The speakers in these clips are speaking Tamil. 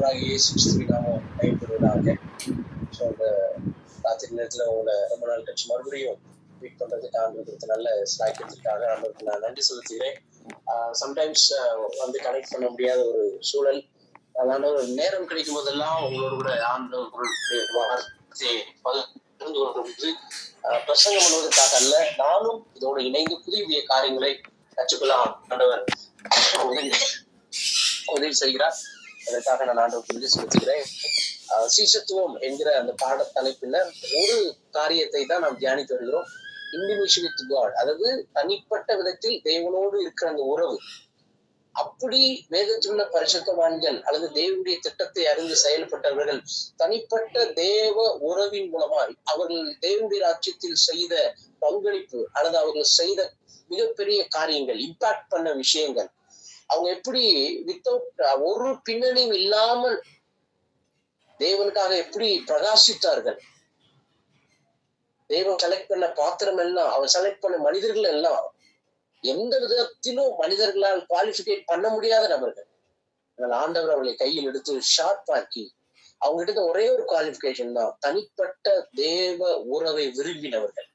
ஆண்டவராகிய இயேசு கிறிஸ்துவின் நாமம் பயன்படுவதாக. ஸோ அந்த ராத்திரி நேரத்தில் உங்களை ரொம்ப நாள் கழிச்சு மறுபடியும் மீட் பண்றதுக்கு ஆண்டவருக்கு நல்ல ஸ்லாக்கியத்திற்காக ஆண்டவருக்கு நான் நன்றி செலுத்துகிறேன். சம்டைம்ஸ் வந்து கனெக்ட் பண்ண முடியாத ஒரு சூழல், அதனால ஒரு நேரம் கிடைக்கும் போதெல்லாம் உங்களோட கூட ஆண்டவர்களுடைய வார்த்தையை பகிர்ந்து கொள்வது பிரசங்கம் பண்ணுவதற்காக அல்ல, நானும் இதோடு இணைந்து புதிய காரியங்களை கற்றுக்கொள்ள ஆண்டவர் உதவி செய்கிறார். அதற்காக நான் ஆண்டவருக்கு நன்றி செலுத்துகிறேன். சீசத்துவம் என்கிற அந்த பாட தலைப்பில் ஒரு காரியத்தை தான் நாம் தியானித்து வருகிறோம். இன்டிமேசி வித் காட், அதாவது தனிப்பட்ட விதத்தில் தேவனோடு இருக்கிற அந்த உறவு. அப்படி வேதத்திலுள்ள பரிசுத்தவான்கள் அல்லது தேவனுடைய திட்டத்தை அறிந்து செயல்பட்டவர்கள் தனிப்பட்ட தேவ உறவின் மூலமாய் அவர்கள் தேவனுடைய ராஜ்யத்தில் செய்த பங்களிப்பு அல்லது அவர்கள் செய்த மிகப்பெரிய காரியங்கள், இம்பாக்ட் பண்ண விஷயங்கள், அவங்க எப்படி வித்தவுட் ஒரு பின்னணியும் இல்லாமல் தேவனுக்காக எப்படி பிரகாசித்தார்கள். தேவன் செலக்ட் பண்ண பாத்திரம் எல்லாம், அவர் செலக்ட் பண்ண மனிதர்கள் எல்லாம் எந்த விதத்திலும் மனிதர்களால் குவாலிஃபிகேட் பண்ண முடியாத நபர்கள். அதனால் ஆண்டவர் அவர்களை கையில் எடுத்து ஷார்ப் ஆக்கி அவங்க கிட்ட ஒரே ஒரு குவாலிஃபிகேஷன் தான், தனிப்பட்ட தேவ உறவை விரும்பினவர்கள்,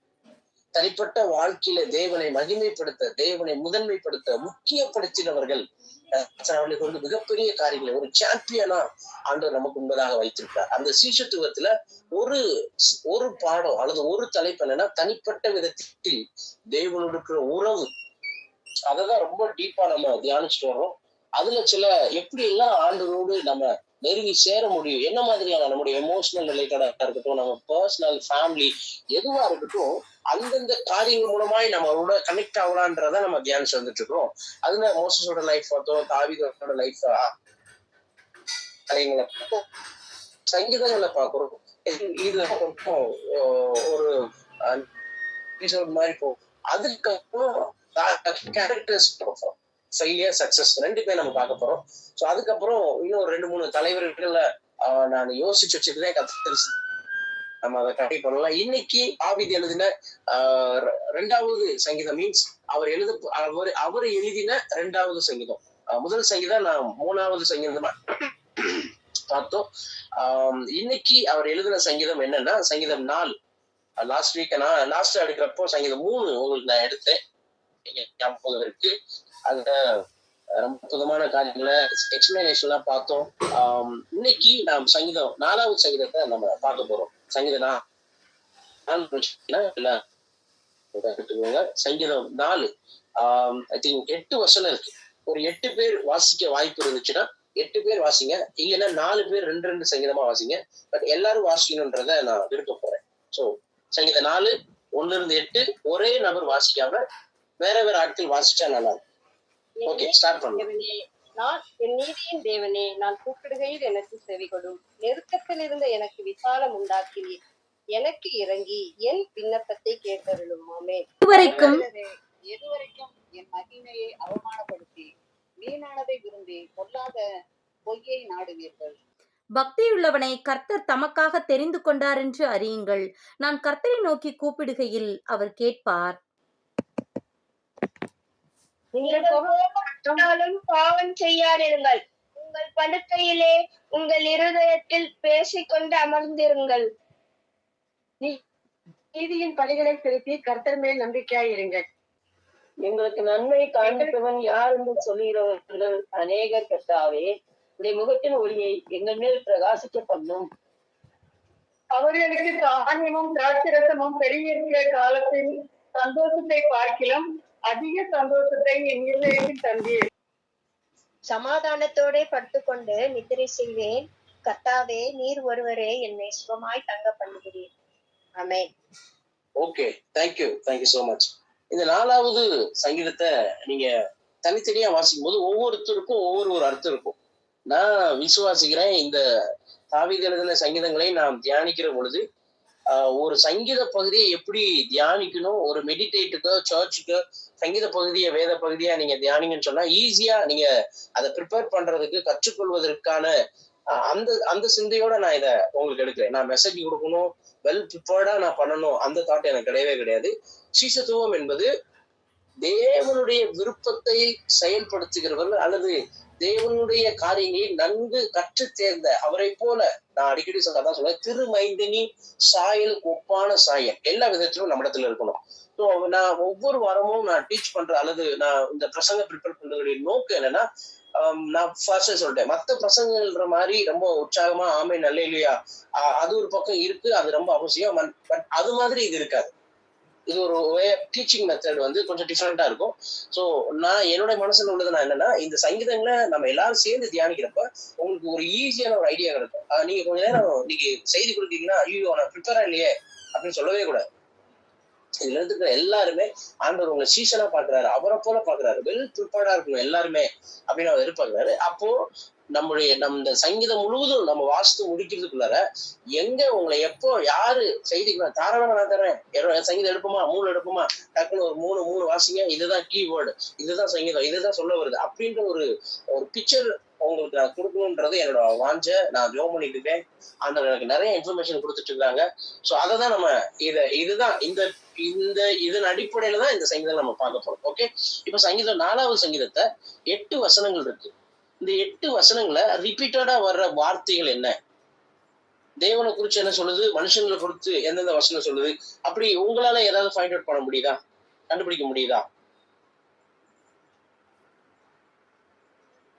தனிப்பட்ட வாழ்க்கையில தேவனை மகிமைப்படுத்த, தேவனை முதன்மைப்படுத்த, முக்கியப்படுத்தினவர்கள். அவர்களை கொண்டு மிகப்பெரிய காரியங்களை ஒரு சாம்பியனா ஆண்டவர் நமக்கு முன்பதாக வைத்திருக்கிறார். அந்த சீஷத்துவத்துல ஒரு பாடம் அல்லது ஒரு தலைப்பு என்னன்னா, தனிப்பட்ட விதத்தில் தேவனோடு இருக்கிற உறவு. அததான் ரொம்ப டீப்பா நம்ம தியானிச்சுட்டு வர்றோம். அதுல சில எப்படி எல்லாம் ஆண்டவரோடு நம்ம நெருங்கி சேர முடியும், என்ன மாதிரியான நம்முடைய எமோஷனல் ரிலேட்டடா இருக்கட்டும், நம்ம பர்சனல் ஃபேமிலி எதுவா இருக்கட்டும், அந்தந்த காரியங்கள் மூலமாய் நம்மளோட கனெக்ட் ஆகலான்றத நம்ம தியானிச்சு வந்துட்டு இருக்கோம். அதுல மோசஸோட லைஃப் பார்த்தோம், தாவீதோட லைஃப் காரியங்களை பார்த்தோம், சங்கீதங்களை பார்க்கிறோம். இதுல ஒரு மாதிரி போகும். அதுக்கப்புறம் கேரக்டர்ஸ் ஃபெயிலியர் சக்சஸ் ரெண்டு பேர் நம்ம பார்க்க போறோம். ஸோ அதுக்கப்புறம் இன்னும் 2-3 தலைவர்கள நான் யோசிச்சு வச்சுக்கிறேன், கத்து நம்ம அதை கட்டி பண்ணலாம். இன்னைக்கு தாவீது எழுதின 2வது சங்கீதம், மீன்ஸ் அவர் எழுதின 2வது சங்கீதம். முதல் சங்கீதம் நான் 3வது சங்கீதமா பார்த்தோம். இன்னைக்கு அவர் எழுதின சங்கீதம் என்னன்னா சங்கீதம் 4. லாஸ்ட் வீக் நான் லாஸ்ட் எடுக்கிறப்போ சங்கீதம் 3 உங்களுக்கு நான் எடுத்தேன், ஞாபகம் இருக்கு. அதுல ரொம்ப அற்புதமான காரியங்களை எக்ஸ்பிளனேஷன்லாம் பார்த்தோம். இன்னைக்கு நாம் சங்கீதம் 4வது சங்கீதத்தை நம்ம பார்க்க போறோம். சங்கீதம் சங்கீதம் 4 ஐ திங்க் 8 வசனம் இருக்கு. ஒரு 8 பேர் வாசிக்க வாய்ப்பு இருந்துச்சுன்னா 8 பேர் வாசிங்க, இல்லைன்னா 4 பேர் 2 சங்கீதமா வாசிங்க. பட் எல்லாரும் வாசிக்கணும்ன்றத நான் விரும்ப போறேன். ஸோ சங்கீதம் 4 1-8 ஒரே நபர் வாசிக்காம வேற வேற ஆட்கள் வாசிச்சா நல்லா இருக்கும். ஓகே, ஸ்டார்ட் பண்ணுங்க. நான் என் நீதியின் தேவனே, நான் கூப்பிடுகையில் எனக்கு செவி கொடும். நெருக்கத்தில் இருந்த எனக்கு விசாலம் உண்டாக்கினீர். எனக்கு இறங்கி என் விண்ணப்பத்தை கேட்டருளும். ஆமென். எதுவரைக்கும் என் மகிமையை அவமானப்படுத்தி வீணானதை விரும்பி பொல்லாத பொய்யை நாடுவீர்கள். பக்தியுள்ளவனை கர்த்தர் தமக்காக தெரிந்து கொண்டார் என்று அறியுங்கள். நான் கர்த்தரை நோக்கி கூப்பிடுகையில் அவர் கேட்பார். பாவம் செய்யாதிருங்கள். உங்கள் படுக்கையிலே உங்கள் இருதயத்தில் பேசிக்கொண்டு அமர்ந்திருங்கள். நீதியின் பலிகளை செலுத்தி கர்த்தர் மேல் நம்பிக்கையாயிருங்கள். எங்களுக்கு நன்மை காண்பிப்பவன் யார் என்று சொல்லுகிறவர்கள் அநேகர். கர்த்தாவே, உடைய முகத்தின் ஒளியை எங்கள் மேல் பிரகாசிக்க பண்ணும். அவர்களுக்கு தானியமும் திராட்சரசமும் பெருகிற காலத்தில் சந்தோஷத்தை பார்க்கிலும் அதிக சந்தோஷத்தை என் இருதயத்தில் தந்தீர். சமாதானத்தோட படுத்துக்கொண்டு நித்திரை செய்வேன். கர்த்தாவே, நீர் ஒருவரே என்னை சுகமாய் தங்க பண்ணுகிறீர். ஆமென். Okay, thank you so much. இந்த 4வது சங்கீதத்தை நீங்க தனித்தனியா வாசிக்கும் போது ஒவ்வொருத்தருக்கும் ஒவ்வொரு அர்த்தம் இருக்கும். நான் விசுவாசிக்கிறேன், இந்த தாவீது எழுதின சங்கீதங்களை நாம் தியானிக்கிற பொழுது ஒரு சங்கீத பகுதியை எப்படி தியானிக்கணும், ஒரு மெடிடேட்டுக்கோ சர்ச்சுக்கோ சங்கீத பகுதியை வேத பகுதியா நீங்க தியானிங்கன்னு சொன்னா ஈஸியா நீங்க அதை ப்ரிப்பேர் பண்றதுக்கு கற்றுக்கொள்வதற்கான அந்த சிந்தையோட நான் இதை உங்களுக்கு எடுக்கிறேன். நான் மெசேஜ் கொடுக்கணும், வெல் ப்ரிப்பேர்டா நான் பண்ணணும், அந்த தாட் எனக்கு கிடையவே கிடையாது. சீசத்துவம் என்பது தேவனுடைய விருப்பத்தை செயல்படுத்துகிறவர்கள் அல்லது தேவனுடைய காரியங்களை நன்கு கற்று தேர்ந்த அவரை போல, நான் அடிக்கடி அதான் சொல்றேன், திருமைந்தனி சாயலுக்கு ஒப்பான சாயல் எல்லா விதத்திலும் நம்ம இடத்துல இருக்கணும். ஸோ நான் ஒவ்வொரு வாரமும் நான் டீச் பண்ற அல்லது நான் இந்த பிரசங்க ப்ரிப்பேர் பண்றதுடைய நோக்கம் என்னன்னா, நான் ஃபர்ஸ்ட் சொல்லிட்டேன், மத்த பிரசங்கன்ற மாதிரி ரொம்ப உற்சாகமா ஆமை நல்ல இல்லையா அது ஒரு பக்கம் இருக்கு, அது ரொம்ப அவசியம். பட் அது மாதிரி இது இருக்காது. இது ஒரு வே டீச்சிங் மெத்தட் வந்து கொஞ்சம் டிஃப்ரெண்டா இருக்கும். ஸோ நான் என்னோட மனசுல உள்ளது நான் என்னன்னா, இந்த சங்கீதங்களை நம்ம எல்லாரும் சேர்ந்து தியானிக்கிறப்ப உங்களுக்கு ஒரு ஈஸியான ஒரு ஐடியா கிடைக்கும். நீங்க கொஞ்ச நேரம் நீங்க செய்தி கொடுத்தீங்கன்னா, ஐயோ நான் ப்ரிப்பேரா இல்லையே அப்படின்னு சொல்லவே கூடாது. இதுல இருக்கிற எல்லாருமே ஆண்டவர் உங்களை சீசனா பாக்குறாரு, அவரை போல பாக்குறாரு, வெல் ப்ரிப்பேர்டா இருக்கணும் எல்லாருமே அப்படின்னு அவர் எதிர்பார்க்கிறாரு. அப்போ நம்ம சங்கீதம் முழுவதும் நம்ம வாசித்து முடிக்கிறதுக்குள்ளார எங்க உங்களை எப்போ யாரு செய்திக்கு தாராளமா நான் தரேன், சங்கீதம் எடுப்போமா 3 எடுப்போமா, டக்குன்னு ஒரு 3 வாசிங்க, இதுதான் கீவேர்டு, இதுதான் சங்கீதம், இதுதான் சொல்ல வருது அப்படின்ற ஒரு பிக்சர் உங்களுக்கு நான் கொடுக்கணும்ன்றது என்னோட வாஞ்ச. நான் ஜோம் பண்ணிட்டு இருக்கேன், அந்த எனக்கு நிறைய இன்ஃபர்மேஷன் கொடுத்துட்டு இருக்காங்க. ஸோ அதை தான் நம்ம இதுதான் இதன் அடிப்படையில தான் இந்த சங்கீதம் நம்ம பார்க்க போறோம். ஓகே, இப்ப சங்கீதம் 4வது சங்கீதத்தை 8 வசனங்கள் இருக்கு. இந்த 8 வசனங்களை ரிப்பீட்டடா வர்ற வார்த்தைகள் என்ன, தேவனை குறிச்சு என்ன சொல்லுது, மனுஷங்களை குறித்து எந்தெந்த வசனம் சொல்லுது, அப்படி உங்களால ஏதாவது ஃபைண்ட் அவுட் பண்ண முடியுதா, கண்டுபிடிக்க முடியுதா?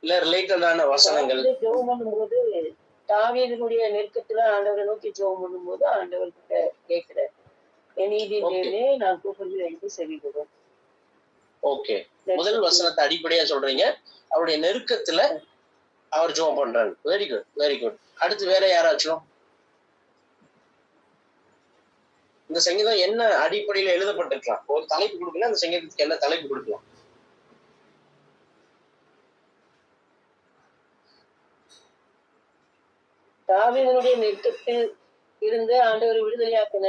இல்ல ரிலேட்டடான வசனங்கள் ஜெபம் பண்ணும்போது தாவீதுடைய நெருக்கத்துல ஆண்டவரை நோக்கி ஜெபம் பண்ணும்போது ஆண்டவர்கிட்ட கேட்கிறார், என் நீதி தேவனே நான் கூப்பிடுறது எனக்கு செவி கொடு. ஓகே, முதல் வசனத்தை அடிப்படையா சொல்றீங்க, அவருடைய நெருக்கத்துல அவர் ஜெபம் பண்றாரு. Very good, very good. அடுத்து வேற யாராச்சும் இந்த சங்கீதம் என்ன அடிப்படையில எழுதப்பட்டிருக்கலாம், ஒரு தலைப்பு கொடுக்கல, அந்த சங்கீதத்துக்கு என்ன தலைப்பு கொடுக்கலாம்? தாவீதுடைய நெருக்கத்தில் இருந்து ஆண்டவர் விடுதலையாக்கின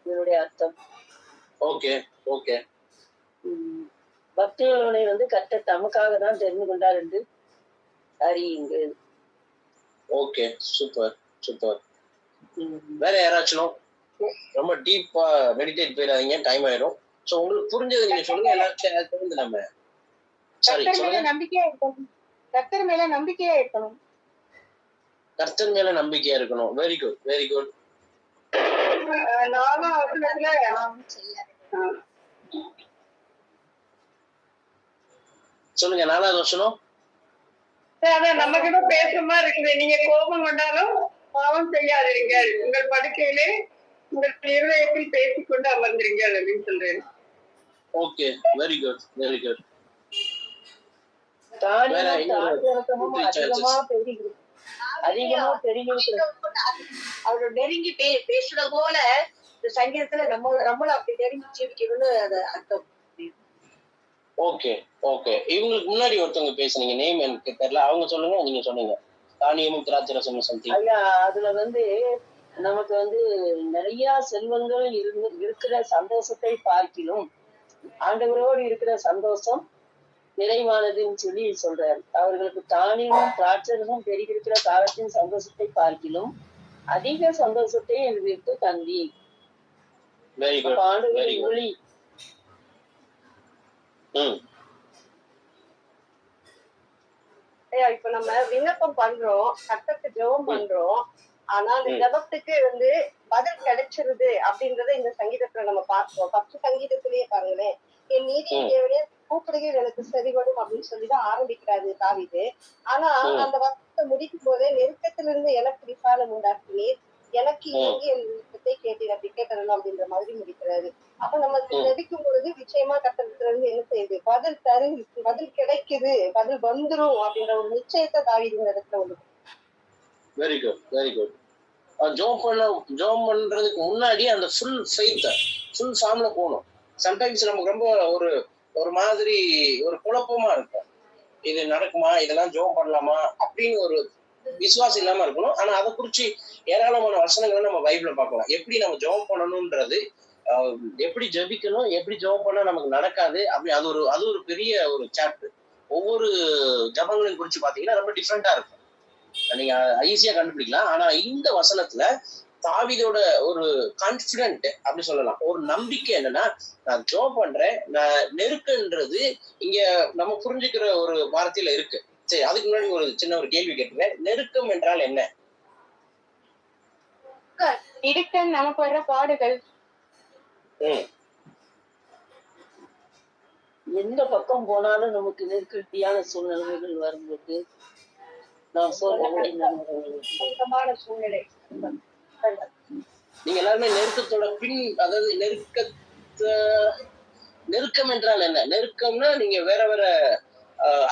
இதனுடைய அர்த்தம். Okay okay. பக்திகளோனை கர்த்தர் தமக்காக தான் தெரிந்து கொண்டார் என்று அறியுங்கள். Okay, super super. வேற யாராச்சும் ரொம்ப டீப்பா மெடிடேட் போயிடாதீங்க, டைம் ஆயிடும். சோ உங்களுக்கு புரிஞ்சது நீங்க சொல்லுங்க, எல்லாரும் நம்ம நம்பிக்கையா இருக்கணும், கர்த்தர் மேல நம்பிக்கையா இருக்கணும், கர்த்தர் மேல நம்பிக்கையா இருக்கணும். Very good, very good. சொல்லுங்க, 4வது வசனம். நம்ம கிட்ட பேசுற மாதிரி இருக்குது, நீங்க கோபம் கொண்டாலும் பாவம் செய்யாதீர்கள், உங்கள் படுக்கையிலே உங்கள் இருதயத்தில் பேசிக்கொண்டு அமர்ந்திருங்கள் அப்படின்னு சொல்றேன். Okay, very good, very good. அதிகமா பெருகி அவரோட நெருங்கி பேசுறது போல இந்த சங்கீதத்துல நம்மளும் அப்படி நெருங்கி ஜீவிக்கணும்னு அது அர்த்தம். Okay okay. இவங்களுக்கு முன்னாடி ஒருத்தவங்க பேசுனீங்க, நேம் எனக்கு தெரியல, அவங்க சொல்லுங்க, நீங்க சொன்னீங்க தானியமும் திராட்சரசமும் சம்திங். ஐயா, அதுல நமக்கு நிறைய செல்வங்கள் இருக்கிற சந்தோஷத்தை பார்க்கிலும் ஆண்டவரோடு இருக்கிற சந்தோஷம் நிறைவானதுன்னு சொல்லி சொல்றாரு. அவர்களுக்கு தானியமும் திராட்சரசமும் பெருகிருக்கிற காலத்தின் சந்தோஷத்தை பார்க்கிலும் அதிக சந்தோஷத்தை எங்களுக்கு தந்தி. ஆண்டவரின் ஒளி. இப்ப நம்ம விண்ணப்பம் பண்றோம், கர்த்தருக்கு ஜெபம் பண்றோம், ஆனா அந்த ஜெபத்துக்கு பதில் கிடைச்சிருது அப்படின்றத இந்த சங்கீதத்துல நம்ம பார்க்கிறோம். 10 சங்கீதத்திலேயே பாருங்களேன், என் நீதி தேவனே கூப்பிடுகையில் எனக்கு செவிகொடும் அப்படின்னு சொல்லிதான் ஆரம்பிக்கிறாரு தாவீது. ஆனா அந்த வசனத்தை முடிக்கும் போதே நெருக்கத்திலிருந்து எனக்கு விசாலம் உண்டாக்கினீர், எனக்கு இறங்கி என் விருப்பத்தை கேட்டீர் அப்படி கேட்டணும் அப்படின்ற மாதிரி முடிக்கிறாரு. அப்ப நம்ம நெருக்கும் பொழுது நிச்சயமா கர்த்தரிடத்துல இருந்து என்ன செய்யுது, பதில் கிடைக்குது, பதில் வந்துரும் அப்படின்ற ஒரு நிச்சயத்தை தாவீது இந்த இடத்துல உண்டு. Very good, very good. ஜோம் பண்றதுக்கு முன்னாடி அந்த ஃபுல் ஃபெய்த், ஃபுல் ஃபார்ம்ல போகணும். சம்டைம்ஸ் நமக்கு ரொம்ப ஒரு மாதிரி ஒரு குழப்பமா இருக்கும், இது நடக்குமா, இதெல்லாம் ஜோம் பண்ணலாமா அப்படின்னு ஒரு விசுவாசம் இல்லாம இருக்கணும். ஆனா அதை குறிச்சு ஏராளமான வசனங்களை நம்ம பைபிள்ல பார்க்கலாம். எப்படி நம்ம ஜெபம் பண்ணணும்ன்றது, எப்படி ஜெபிக்கணும், எப்படி ஜெபம் பண்ணா நமக்கு நடக்காது அப்படி, அது ஒரு பெரிய ஒரு சாப்டர். ஒவ்வொரு ஜபங்களையும் குறிச்சு பாத்தீங்கன்னா ரொம்ப டிஃப்ரெண்டா இருக்கும், நீங்க ஈஸியா கண்டுபிடிக்கலாம். ஆனா இந்த வசனத்துல தாவீதோட ஒரு கான்பிடென்ட் அப்படி சொல்லலாம், ஒரு நம்பிக்கை என்னன்னா, நான் ஜெபம் பண்றேன், நான் நெருக்கன்றது இங்க நம்ம புரிஞ்சுக்கிற ஒரு வார்த்தையில இருக்கு. சரி, அதுக்கு முன்னாடி ஒரு சின்ன ஒரு கேள்வி கேட்டுறேன். நெருக்கம் என்றால் என்ன? இடுக்கன் நமக்கு வர்ற பாடுகள். எந்த பக்கம் போனாலும் நமக்கு நெருக்கடியான சூழ்நிலைகள் வரும்போது நாம் மோசமான சூழ்நிலை. நீங்க எல்லாருமே நெருக்கத்தோட அதாவது நெருக்கம் என்றால் என்ன? நெருக்கம்னா நீங்க வேற வேற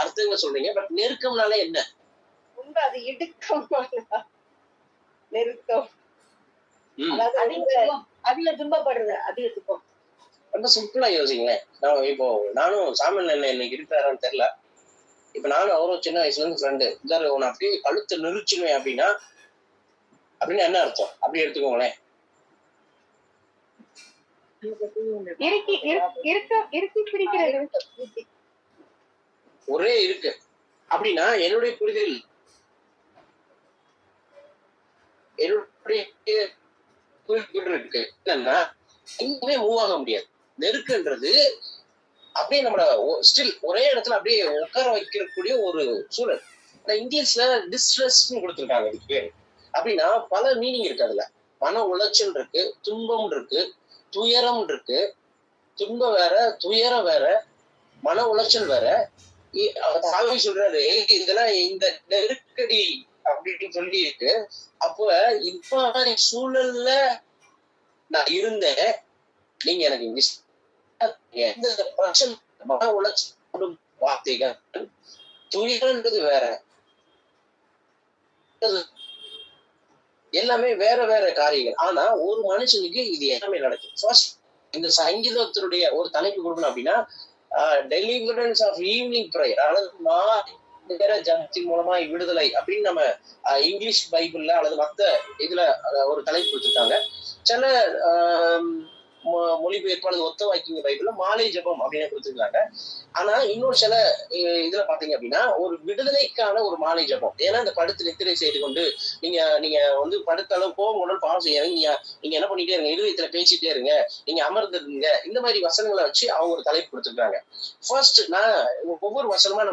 அர்த்தங்களை சொல்றீங்க. பட் நெருக்கம்னாலே என்ன? ரொம்ப அது இடுக்கமான நெருக்கம். ம். அதாவது அதிக துன்பப்படுறது, அதிக துன்பம். ரொம்ப சிம்பிளா யோசிங்களேன். இப்போ நானும் சாமியல் அண்ணன் இன்னைக்கு இருக்கிறாரான்னு தெரியல. இப்ப நானும் அவரும் சின்ன வயசுல இருந்து ஃப்ரெண்டு. உன்னை அப்படியே கழுத்தை நெரிச்சிடுவேன் அப்படின்னு என்ன அர்த்தம்? அப்படி எடுத்துக்கோங்களேன். இறுக்கி பிடிக்கிறது. ஒரே இருக்கு அப்படின்னா என்னுடைய புரிதல் இருக்கு என்னன்னா எங்குமே மூவ் ஆக முடியாது. நெருக்குன்றது அப்படியே நம்மள ஸ்டில் ஒரே இடத்துல அப்படியே உட்கார வைக்கக்கூடிய ஒரு சூழல். இங்கிலீஷ்ல டிஸ்ட்ரெஸ்ன்னு கொடுத்துருக்காங்க இதுக்கு பேரு. அப்படின்னா பல மீனிங் இருக்கு. அதுல மன உளைச்சல் இருக்கு, துன்பம் இருக்கு, துயரம் இருக்கு. துன்பம் வேற, துயரம் வேற, மன உளைச்சல் வேற. சாமி சொல்றாரு இதெல்லாம் இந்த நெருக்கடி அப்படின்னு சொல்லிட்டு, அப்ப இந்த மாதிரி சூழல்ல நான் இருந்தேன். நீங்க எனக்கு மன உளைச்சல் வார்த்தைகள், துயரன்றது வேற, எல்லாமே வேற வேற காரியங்கள். ஆனா ஒரு மனுஷனுக்கு இது எல்லாமே நடக்கும். இந்த சங்கீதத்தினுடைய ஒரு தலைப்பு கொடுக்கணும் அப்படின்னா டெலிவரன்ஸ் ஆஃப் ஈவினிங் ப்ரேயர், அதாவது ஜபத்தின் மூலமா விடுதலை அப்படின்னு நம்ம இங்கிலீஷ் பைபிள்ல அல்லது மத்த இதுல ஒரு தலைப்பு கொடுத்துருக்காங்க. சில மொழிபெயர்ப்பு அல்லது ஒத்த வாக்கிய பைபிள்ல மாலை ஜபம் அப்படின்னு கொடுத்துருக்காங்க. ஆனா இன்னொரு சில இதுல பாத்தீங்க அப்படின்னா ஒரு விடுதலைக்கான ஒரு மாலை ஜபம். ஏன்னா இந்த படுத்து நித்திரை செய்து கொண்டு நீங்க வந்து படுத்த அளவு கோபம் கொண்டு பாவம் செய்யாதீங்க, நீங்க என்ன பண்ணிட்டே இருங்க, இருதயத்துல பேசிட்டே இருங்க, நீங்க அமர்ந்துருங்க. இந்த மாதிரி வசனங்களை வச்சு அவங்க ஒரு தலைப்பு கொடுத்துருக்காங்க. ஃபர்ஸ்ட் நான் ஒவ்வொரு வசனமா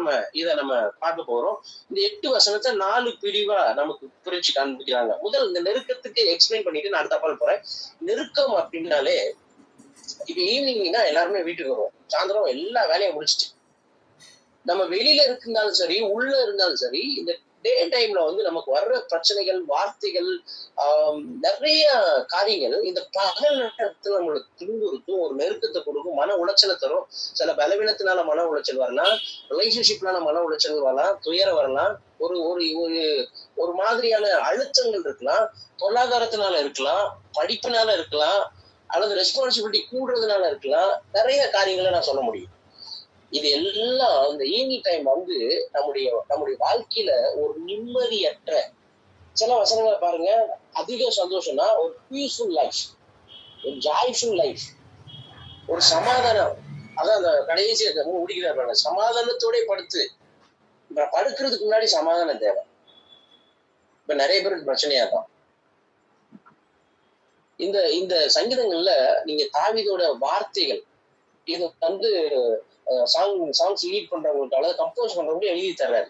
நம்ம பார்க்க போறோம். இந்த 8 வசனத்தை 4 பிரிவா நமக்கு பிரிச்சு காண்பிக்கிறாங்க. முதல் இந்த நெருக்கத்துக்கு எக்ஸ்பிளைன் பண்ணிட்டு நான் அடுத்த பால் போறேன். நெருக்கம் அப்படின்னாலே இப்ப ஈவினிங்னா எல்லாருமே வீட்டுக்கு வருவோம். சாயந்தரம் எல்லா வேலையும் முடிச்சுட்டு நம்ம வெளியில இருந்தாலும் சரி, உள்ள இருந்தாலும் சரி, இந்த டே டைம்ல வந்து நமக்கு வர்ற பிரச்சனைகள், வார்த்தைகள், நிறைய காரியங்கள் இந்த பகல் நேரத்துல நம்மளுக்கு துன்புறுத்தும், ஒரு நெருக்கத்தை கொடுக்கும், மன உளைச்சலை தரும். சில பலவீனத்தினால மன உளைச்சல் வரலாம், ரிலேஷன்ஷிப்னால மன உளைச்சல் வரலாம், துயரம் வரலாம், ஒரு ஒரு ஒரு ஒரு மாதிரியான அழுத்தங்கள் இருக்கலாம், பொருளாதாரத்தினால இருக்கலாம், படிப்பினால இருக்கலாம், அல்லது ரெஸ்பான்சிபிலிட்டி கூடுறதுனால இருக்கலாம். நிறைய காரியங்களை நான் சொல்ல முடியும். இது எல்லாம் இந்த ஈவினிங் டைம் வந்து நம்முடைய வாழ்க்கையில ஒரு நிம்மதியற்ற சில வசனங்களை பாருங்க. அதிக சந்தோஷம்னா ஒரு பீஸ்ஃபுல் லைஃப், ஒரு ஜாய்ஃபுல் லைஃப், ஒரு சமாதானம். அதான் அந்த கடைசி முடிக்கிறார், சமாதானத்தோட படுத்து. படுக்கிறதுக்கு முன்னாடி சமாதானம் தேவை. இப்ப நிறைய பேருக்கு பிரச்சனையா இருக்கும். இந்த சங்கீதங்கள்ல நீங்க தாவீதோட வார்த்தைகள் இது வந்து சாங்ஸ் லீட் பண்றவங்களுக்கு அல்லது கம்போஸ் பண்றவங்களுக்கு எழுதி தர்றாரு.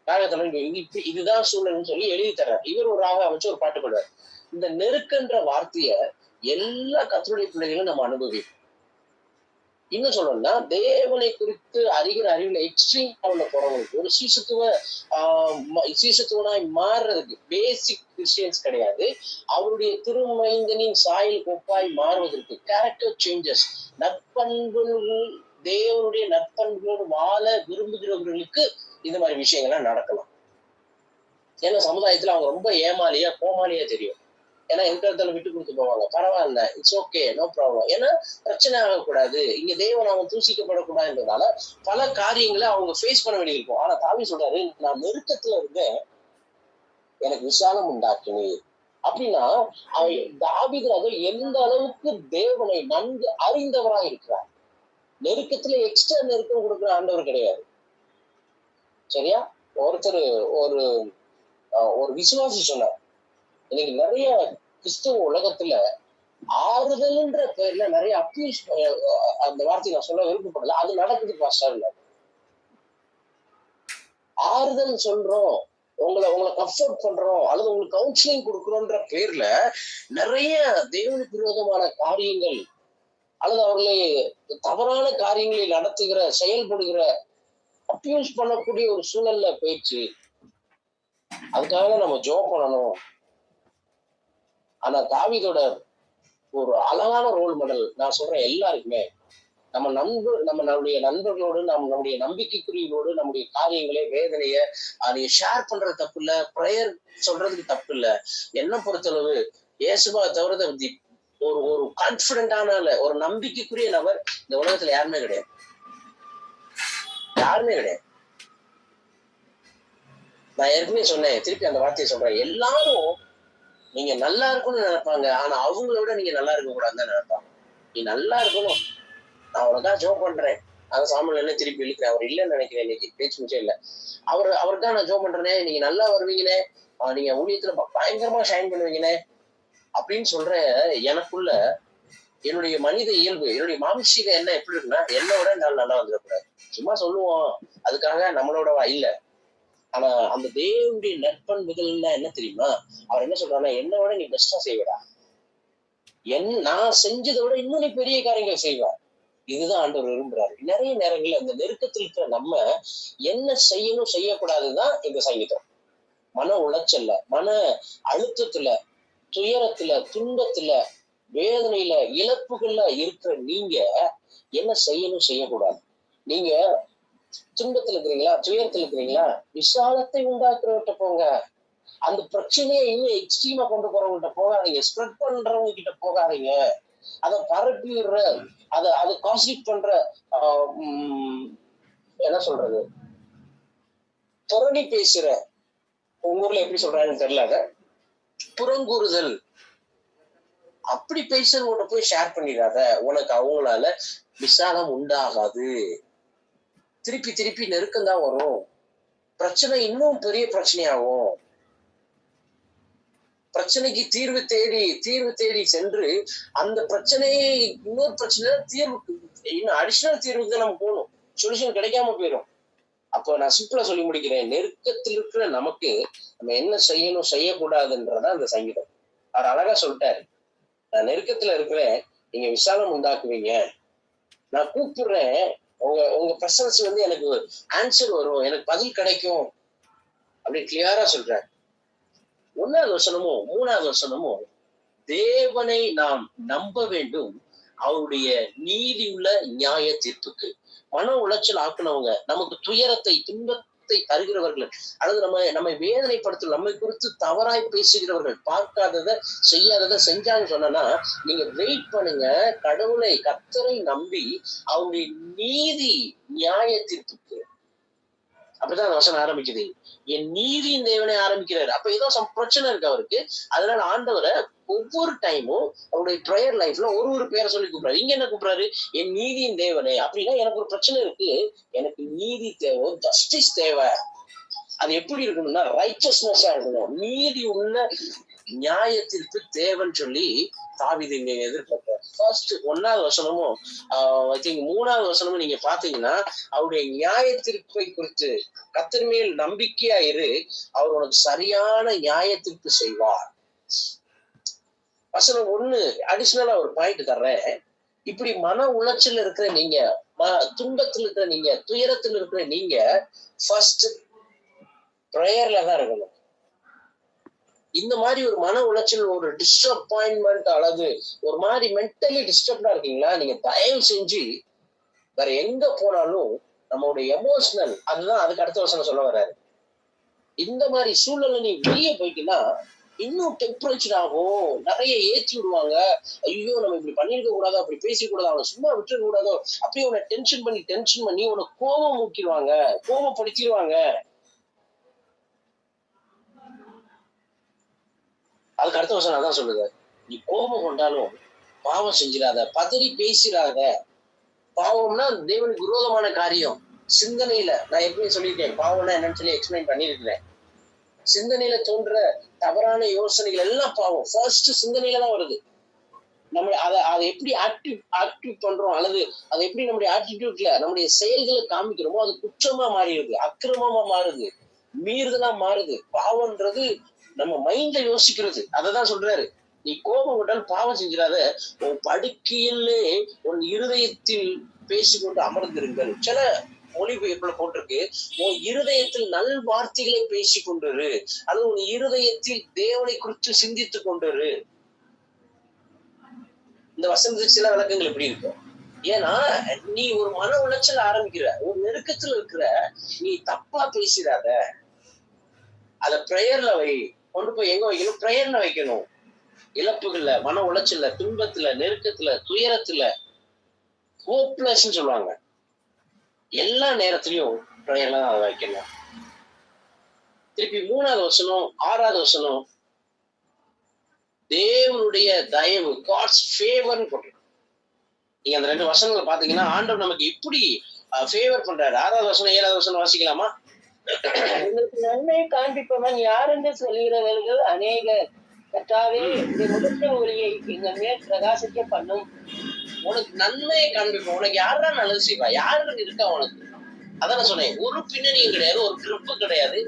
ராகத்துல இதுதான் சூழல்னு சொல்லி எழுதி தர்றாரு. இவர் ஒரு ராகம் அமைச்சு ஒரு பாட்டு பாடுறாரு. இந்த நெருக்கன்ற வார்த்தைய எல்லா கர்த்தருடைய பிள்ளைகளும் நம்ம அனுபவிப்போம். இன்னும் சொல்லணும்னா தேவனை குறித்து அறிகிற அறிவுல எக்ஸ்ட்ரீம் லெவல்ல போறவங்களுக்கு ஒரு சீசத்துவனாய் மாறுறதுக்கு பேசிக் கிறிஸ்டியன்ஸ் கிடையாது. அவருடைய திருமைந்தனின் சாயல் கொப்பாய் மாறுவதற்கு கேரக்டர் சேஞ்சஸ், நற்பண்புகள், தேவனுடைய நற்பண்புகளோடு வாழ விரும்புகிறவர்களுக்கு இந்த மாதிரி விஷயங்கள்லாம் நடக்கலாம். ஏன்னா சமுதாயத்துல அவங்க ரொம்ப ஏமாலியா கோமாளியா தெரியும். ஏன்னா எந்த விட்டு கொடுத்து போவாங்க, பரவாயில்ல, இட்ஸ் ஓகே, நோ ப்ராப்ளம். ஏன்னா பிரச்சனை ஆகக்கூடாது, இங்க தேவன் அவங்க தூசிக்கப்படக்கூடாதுன்றதால பல காரியங்களை அவங்க ஃபேஸ் பண்ண வேண்டியிருக்கும். ஆனா தாவீது சொல்றாரு, நான் நெருக்கத்துல இருந்தேன், எனக்கு விசாலம் உண்டாக்கினேன். அப்படின்னா தாவீது எந்த அளவுக்கு தேவனை நன்கு அறிந்தவராக இருக்கிறார். நெருக்கத்துல எக்ஸ்ட்ரா நெருக்கம் கொடுக்குற ஆண்டவர் கிடையாது. சரியா? ஒருத்தர் ஒரு விசுவாசி சொன்னார், இன்னைக்கு நிறைய கிறிஸ்துவ உலகத்துல ஆறுதல்ன்ற பேர்ல நிறைய அப்யூஸ், அந்த வார்த்தையை நான் சொல்ல விருப்பப்படல, அது நடக்குது பாஸ்டர். ஆறுதல் சொல்றோம், உங்களை கம்ஃபர்ட் பண்றோம், அல்லது உங்களுக்கு கவுன்சிலிங் கொடுக்குறோன்ற பேர்ல நிறைய தேவனுக்கு விரோதமான காரியங்கள் அல்லது அவர்களை தவறான காரியங்களை நடத்துகிற செயல்படுகிற அப்யூஸ் பண்ணக்கூடிய ஒரு சூழல்ல போயிடுச்சு. அதுக்காக நம்ம ஜெபம் பண்ணணும். ஆனா தாவீதோட ஒரு அழகான ரோல் மாடல் நான் சொல்றேன் எல்லாருக்குமே, நம்மளுடைய நண்பர்களோடு, நம்மளுடைய நம்பிக்கைக்குரியவோடு நம்முடைய காரியங்களே வேதனைய அதை ஷேர் பண்றது தப்பு இல்ல, ப்ரேயர் சொல்றதுக்கு தப்பு இல்ல. என்ன பொறுத்தளவு இயேசுவா தவிர ஒரு ஒரு கான்பிடென்டான ஒரு நம்பிக்கைக்குரிய நபர் இந்த உலகத்துல யாருமே கிடையாது. நான் ஏற்கனவே சொன்னேன், திருப்பி அந்த வார்த்தையை சொல்றேன். எல்லாரும் நீங்க நல்லா இருக்கணும்னு நினைப்பாங்க, ஆனா அவங்கள விட நீங்க நல்லா இருக்க கூடாதுன்னு நினைப்பாங்க. நீ நல்லா இருக்கணும், நான் உனக்கா ஜோப் பண்றேன், அந்த சாமியில திருப்பி இழுக்கிறேன். அவர் இல்லைன்னு நினைக்கிறேன், இன்னைக்கு பேச்சு மிச்சம் இல்ல. அவருக்கா நான் ஜோப் பண்றேனே, நீங்க நல்லா வருவீங்கனே, நீங்க ஊழியத்துல பயங்கரமா ஷைன் பண்ணுவீங்கனே அப்படின்னு சொல்ற எனக்குள்ள என்னுடைய மனித இயல்பு, என்னுடைய மாம்சீக என்ன எப்படி இருக்குன்னா, என்னோட நான் நல்லா வந்துடக்கூடாது. சும்மா சொல்லுவோம், அதுக்காக நம்மளோட இல்ல. ஆனா அந்த தேவனுடைய நற்பண்புகள்னா என்ன தெரியுமா? அவர் என்ன சொல்றாருன்னா, என்னோட நீ பெஸ்டா செய்வடா, நான் செஞ்சதை விட இன்னும் நீ பெரிய காரியங்கள் செய்வார். இதுதான் ஆண்டவர் விரும்புறாரு. நிறைய நேரங்கள்ல இந்த நெருக்கத்தில் இருக்கிற நம்ம என்ன செய்யணும் செய்யக்கூடாதுதான் இந்த சங்கீதம். மன உளைச்சல்ல, மன அழுத்தத்துல, துயரத்துல, துன்பத்துல, வேதனையில, இழப்புகள்ல இருக்கிற நீங்க என்ன செய்யணும் செய்யக்கூடாது. நீங்க துன்பத்துல இருக்கிறீங்களா, துயரத்துல இருக்கிறீங்களா, விசாலத்தை உண்டாக்குறவர்கிட்ட போங்க. அந்த பிரச்சனையை இன்னும் எக்ஸ்ட்ரீமா கொண்டு போறவங்ககிட்ட போகாதீங்க, ஸ்ப்ரெட் பண்றவங்க கிட்ட போகாதீங்க, அதை பரப்பி விடுற, அதை கான்ஸ்டிட் பண்ற என்ன சொல்றது, புரணி பேசுற, உங்க ஊர்ல எப்படி சொல்றாங்கன்னு தெரியல, அத புறங்கூறுதல், அப்படி பேசுறவங்க போய் ஷேர் பண்ணிடாத. உனக்கு அவங்களால விசாலம் உண்டாகாது. திருப்பி திருப்பி நெருக்கம் தான் வரும், பிரச்சனை இன்னும் பெரிய பிரச்சனையாகும். பிரச்சனைக்கு தீர்வு தேடி சென்று அந்த பிரச்சனையை இன்னொரு பிரச்சனை தீர்வுக்கு இன்னும் அடிஷனல் தீர்வுக்கு தான் நம்ம போகணும், சொல்யூஷன் கிடைக்காம போயிடும். அப்போ நான் சிம்பிளா சொல்லி முடிக்கிறேன், நெருக்கத்தில் இருக்கிற நமக்கு நம்ம என்ன செய்யணும் செய்யக்கூடாதுன்றதான் அந்த சங்கீதம். அவர் அழகா சொல்லிட்டாரு, நான் நெருக்கத்துல இருக்கிறேன், நீங்க விசாலம் உண்டாக்குவீங்க, நான் கூப்பிடுறேன், உங்க பிரசன்ஸ் எனக்கு ஆன்சர் வரும், எனக்கு பதில் கிடைக்கும் அப்படி கிளியரா சொல்றாரு. 1வது வசனமும் 3வது வசனமும் தேவனை நாம் நம்ப வேண்டும் அவருடைய நீதி உள்ள நியாய தீர்ப்புக்கு. மன உளைச்சல் ஆக்குனவங்க, நமக்கு துயரத்தை துன்பத்தை தருகிறவர்கள், அல்லது நம்மை வேதனைப்படுத்த நம்மை குறித்து தவறாய் பேசுகிறவர்கள், பார்க்காததை செய்யாததை செஞ்சான்னு சொன்னா, நீங்க வெயிட் பண்ணுங்க, கடவுளை கர்த்தரை நம்பி அவருடைய நீதி நியாய தீர்ப்புக்கு. அப்படிதான் வசனம் ஆரம்பிக்குது. என் நீதியின் தேவனை ஆரம்பிக்கிறாரு. அப்ப ஏதோ பிரச்சனை இருக்கு அவருக்கு. அதனால ஆண்டவரை ஒவ்வொரு டைமும் அவருடைய ப்ரேயர் லைஃப்ல ஒரு பேரை சொல்லி கூப்பிடுறாரு. இங்க என்ன கூப்பிடுறாரு, என் நீதியின் தேவனை. அப்படின்னா எனக்கு ஒரு பிரச்சனை இருக்கு, எனக்கு நீதி தேவை, ஜஸ்டிஸ் தேவை. அது எப்படி இருக்கணும்னா ரைச்சஸ்னஸா இருக்கணும், நீதி உள்ள நியாயத்திற்கு தேவன் சொல்லி தாவீது இங்க எதிர்பார்க்கிறார். ஃபர்ஸ்ட் 1வது வசனமும் 3வது வசனமும் நீங்க பாத்தீங்கன்னா அவருடைய நியாயத்திற்பை குறித்து, கர்த்தர் மேல் நம்பிக்கையா இரு, அவர் உனக்கு சரியான நியாயத்திற்கு செய்வார். வசனம் 1 அடிஷனலா ஒரு பாயிண்ட் தர்றேன். இப்படி மன உளைச்சல் இருக்கிற நீங்க, துன்பத்தில் இருக்கிற நீங்க, துயரத்தில் இருக்கிற நீங்க ஃபர்ஸ்ட் பிரேயர்ல தான் இருக்கணும். இந்த மாதிரி ஒரு மன உளைச்சல், ஒரு டிஸ்அப்பாயின்மெண்ட் அல்லது ஒரு மாதிரி மென்டலி டிஸ்டர்ப்டா இருக்கீங்களா, நீங்க தயவு செஞ்சு வேற எங்க போனாலும் நம்மளுடைய எமோஷனல், அதுதான் அதுக்கு அடுத்த வசனம் சொல்ல வர்றாரு. இந்த மாதிரி சூழ்நிலை நீ வெளியே போயிட்டீங்கன்னா இன்னும் டெம்பரேச்சர் ஆகும், நிறைய ஏற்றி விடுவாங்க. ஐயோ நம்ம இப்படி பண்ணிருக்க கூடாதோ, அப்படி பேசக்கூடாது, அவனை சும்மா விட்டுற கூடாதோ, அப்படியே உன்னை டென்ஷன் பண்ணி உன்னை கோபம் ஊக்கிடுவாங்க, கோபப்படுத்திடுவாங்க. அதுக்கு அடுத்த வருஷம் அதான் சொல்லுது, நீ கோபம் கொண்டாலும் பாவம் செஞ்சிடாத, பதறி பேசிடாத. பாவம்னா தேவனுக்கு விரோதமான காரியம். சிந்தனையில நான் எப்படி சொல்லியிருக்கேன், பாவம்னா என்னன்னு சொல்லி எக்ஸ்பிளைன் பண்ணிருக்கிறேன். சிந்தனையில தோன்ற தவறான யோசனைகள் எல்லாம் பாவம். ஃபர்ஸ்ட் சிந்தனையில தான் வருது. நம்ம அதை எப்படி ஆக்டிவ் பண்றோம், அல்லது அதை எப்படி நம்முடைய ஆட்டிடியூட்ல நம்முடைய செயல்களை காமிக்கிறோமோ அது குற்றமா மாறிடுது, அக்கிரமமா மாறுது. மீறுதலா மாறுது. பாவம்ன்றது நம்ம மைண்ட்ல யோசிக்கிறது. அததான் சொல்றாரு, நீ கோபம் கொண்டால் பாவம் செஞ்சிடாத, உன் படுக்கையிலே உன் இருதயத்தில் பேசிக்கொண்டு அமர்ந்திருங்கள். சில மொழிபெயர்ப்புல போட்டிருக்கு, உன் இருதயத்தில் நல் வார்த்தைகளை பேசிக் கொண்டிரு, அல்லது உன் இருதயத்தில் தேவனை குறித்து சிந்தித்துக் கொண்டிரு. இந்த வசனத்துக்கு சில விளக்கங்கள் எப்படி இருக்கும்? ஏன்னா நீ ஒரு மன உளைச்சல் ஆரம்பிக்கிற, ஒரு நெருக்கத்துல இருக்கிற, நீ தப்பா பேசிடாத, அத பிரேயர்ல வை. கொண்டு போய் எங்க வைக்கணும்? பிரேயர்ல வைக்கணும். இழப்புகள்ல, மன உளைச்சல்ல, துன்பத்துல, நெருக்கத்துல, துயரத்துல, ஹோப்லெஸ் சொல்லுவாங்க, எல்லா நேரத்திலையும் பிரேயர்ல தான் அதை வைக்கணும். திருப்பி 3வது வசனம் 6வது வசனம், தேவனுடைய தயவு, காட்ஸ் ஃபேவர்னு போட்டிருக்கு. நீங்க அந்த 2 வசனங்களை பாத்தீங்கன்னா ஆண்டவர் நமக்கு எப்படி ஃபேவர் பண்றாரு. 6வது வசனம் 7வது வசனம் வாசிக்கலாமா? உங்களுக்கு நன்மையை காண்பிப்பவன் யார் என்று சொல்கிறவர்கள் அநேகர். கர்த்தாவே, இந்த முகத்தின் ஒளியை எங்கள் மேல் பிரகாசிக்க பண்ணும். உனக்கு நன்மையை காண்பிப்போம். உனக்கு யாருதான் நல்லது செய்வா? யாரு இருக்கா உனக்கு? அதான் சொன்னேன், ஒரு பின்னணியும் கிடையாது, ஒரு கிரிப்பு கிடையாது.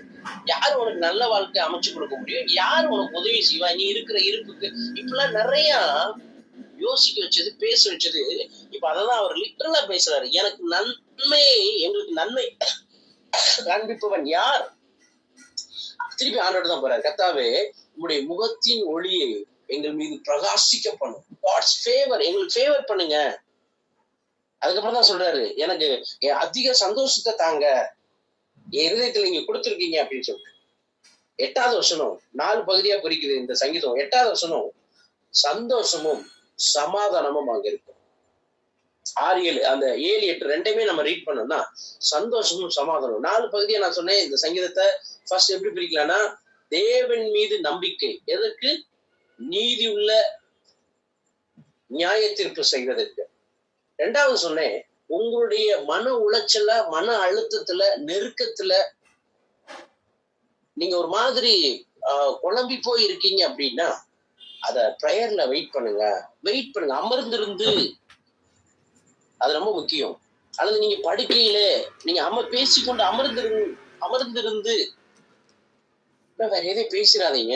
யார் உனக்கு நல்ல வாழ்க்கை அமைச்சு கொடுக்க முடியும்? யார் உனக்கு உதவி செய்வா நீ இருக்கிற இருப்புக்கு? இப்பெல்லாம் நிறைய யோசிக்க வச்சது, பேச வச்சது. இப்ப அததான் அவர் லிட்டரலா பேசுறாரு. எனக்கு நன்மை, எங்களுக்கு நன்மை காண்பிப்பவன் யார்? திருப்பி ஆண்டோடு தான் போறாரு, கர்த்தாவே உங்களுடைய முகத்தின் ஒளியை எங்கள் மீது பிரகாசிக்க பண்ணும். காட்ஸ் ஃபேவர், எங்களுக்கு ஃபேவர் பண்ணுங்க. அதுக்கப்புறம் தான் சொல்றாரு, எனக்கு அதிக சந்தோஷத்தை தாங்க, என் இருதயத்துல நீங்க கொடுத்துருக்கீங்க அப்படின்னு சொல்லிட்டு. 8வது வசனம் 4 பகுதியா பிரிக்குது இந்த சங்கீதம். 8வது வசனம், சந்தோஷமும் சமாதானமும் அங்க இருக்கும். 6, 7 அந்த 7, 8 ரெண்டுமே நம்ம ரீட் பண்ணோம்னா சந்தோஷமும் சமாதானம். 4 பகுதியா நான் சொன்னேன். இந்த சங்கீதத்தை ஃபர்ஸ்ட் எப்படி பிரிக்கலாம்னா, தேவன் மீது நம்பிக்கை, எதற்கு? நீதி உள்ள நியாய தீர்ப்பு செய்வதற்கு. 2வது சொன்னேன், உங்களுடைய மன உளைச்சல, மன அழுத்தத்துல, நெருக்கத்துல நீங்க ஒரு மாதிரி குழம்பி போய் இருக்கீங்க அப்படின்னா அத பிரேயர்ல வெயிட் பண்ணுங்க. அமர்ந்திருந்து, அது ரொம்ப முக்கியம். அல்லது நீங்க படுக்கையில நீங்க பேசிக்கொண்டு அமர்ந்திருந்து வேற எதையும் பேசிடாதீங்க.